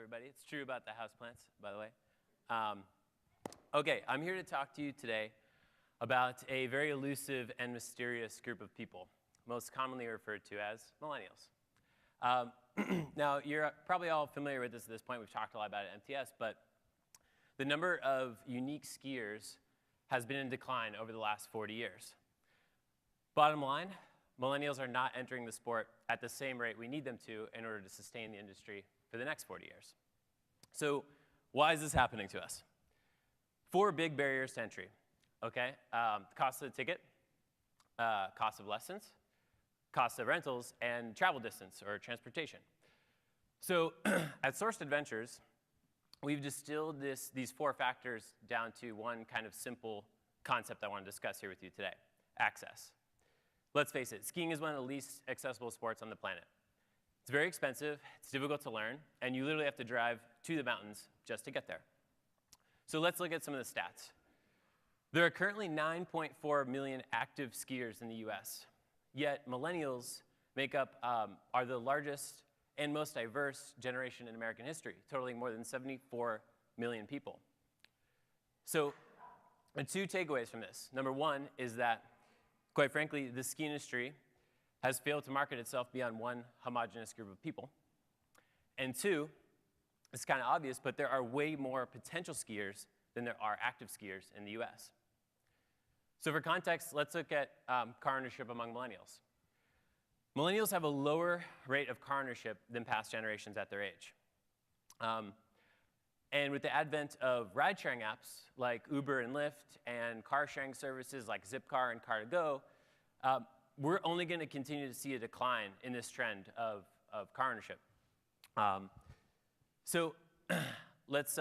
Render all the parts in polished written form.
everybody. It's true about the houseplants, by the way. Okay, I'm here to talk to you today about a very elusive and mysterious group of people, most commonly referred to as millennials. Now, you're probably all familiar with this at this point. We've talked a lot about it at MTS, but the number of unique skiers has been in decline over the last 40 years. Bottom line, millennials are not entering the sport at the same rate we need them to in order to sustain the industry for the next 40 years. So why is this happening to us? 4 big barriers to entry, okay? The cost of the ticket, cost of lessons, cost of rentals, and travel distance or transportation. So at Sourced Adventures, we've distilled these 4 factors down to one kind of simple concept I want to discuss here with you today: access. Let's face it, skiing is one of the least accessible sports on the planet. It's very expensive, it's difficult to learn, and you literally have to drive to the mountains just to get there. So let's look at some of the stats. There are currently 9.4 million active skiers in the US, yet millennials are the largest and most diverse generation in American history, totaling more than 74 million people. So, the 2 takeaways from this. Number 1 is that, quite frankly, the ski industry has failed to market itself beyond one homogenous group of people. And 2, it's kind of obvious, but there are way more potential skiers than there are active skiers in the US. So for context, let's look at car ownership among millennials. Millennials have a lower rate of car ownership than past generations at their age. And with the advent of ride-sharing apps like Uber and Lyft and car-sharing services like Zipcar and Car2Go, we're only going to continue to see a decline in this trend of car ownership. So let's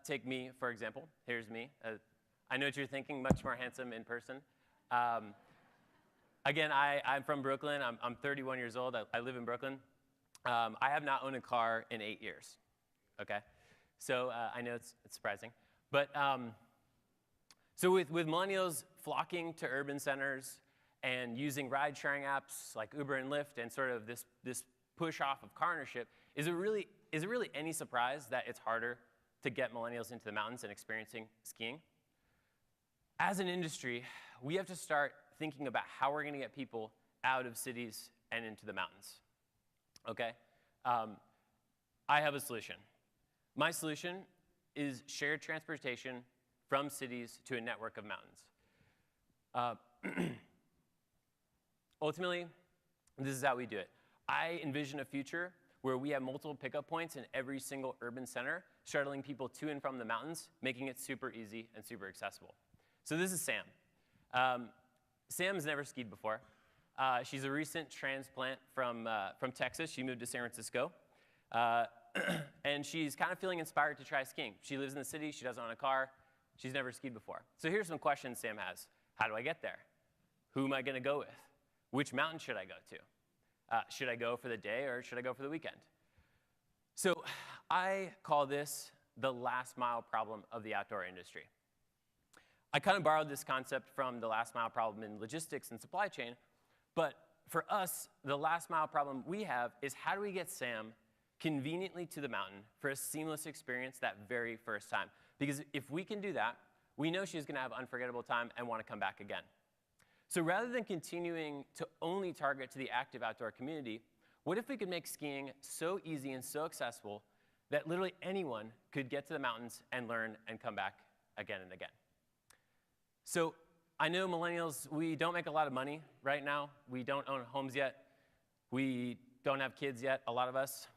take me, for example. Here's me. I know what you're thinking, much more handsome in person. Again, I'm from Brooklyn. I'm 31 years old. I live in Brooklyn. I have not owned a car in 8 years, okay? So I know it's surprising. But so with millennials flocking to urban centers and using ride-sharing apps like Uber and Lyft and sort of this push off of car ownership, is it really any surprise that it's harder to get millennials into the mountains and experiencing skiing? As an industry, we have to start thinking about how we're going to get people out of cities and into the mountains, okay? I have a solution. My solution is shared transportation from cities to a network of mountains. Ultimately, this is how we do it. I envision a future where we have multiple pickup points in every single urban center, shuttling people to and from the mountains, making it super easy and super accessible. So this is Sam. Sam's never skied before. She's a recent transplant from Texas. She moved to San Francisco. And she's kind of feeling inspired to try skiing. She lives in the city. She doesn't own a car. She's never skied before. So here's some questions Sam has. How do I get there? Who am I going to go with? Which mountain should I go to? Should I go for the day or should I go for the weekend? So I call this the last mile problem of the outdoor industry. I kind of borrowed this concept from the last mile problem in logistics and supply chain, but for us, the last mile problem we have is how do we get Sam conveniently to the mountain for a seamless experience that very first time? Because if we can do that, we know she's going to have an unforgettable time and want to come back again. So rather than continuing to only target to the active outdoor community, what if we could make skiing so easy and so accessible that literally anyone could get to the mountains and learn and come back again and again? So I know millennials, we don't make a lot of money right now. We don't own homes yet. We don't have kids yet, a lot of us.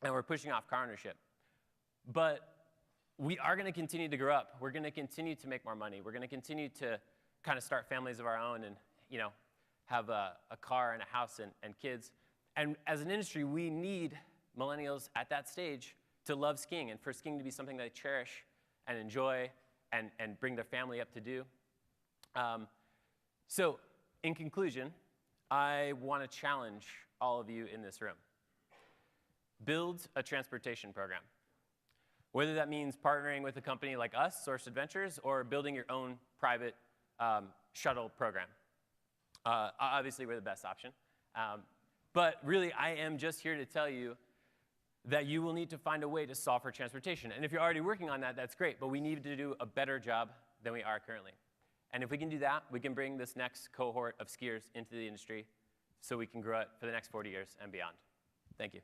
And we're pushing off car ownership. But we are going to continue to grow up. We're going to continue to make more money. We're going to continue to kind of start families of our own and, have a car and a house and kids. And as an industry, we need millennials at that stage to love skiing and for skiing to be something they cherish and enjoy and bring their family up to do. So in conclusion, I want to challenge all of you in this room. Build a transportation program. Whether that means partnering with a company like us, Sourced Adventures, or building your own private shuttle program. Obviously, we're the best option. But really, I am just here to tell you that you will need to find a way to solve for transportation. And if you're already working on that, that's great, but we need to do a better job than we are currently. And if we can do that, we can bring this next cohort of skiers into the industry so we can grow it for the next 40 years and beyond. Thank you.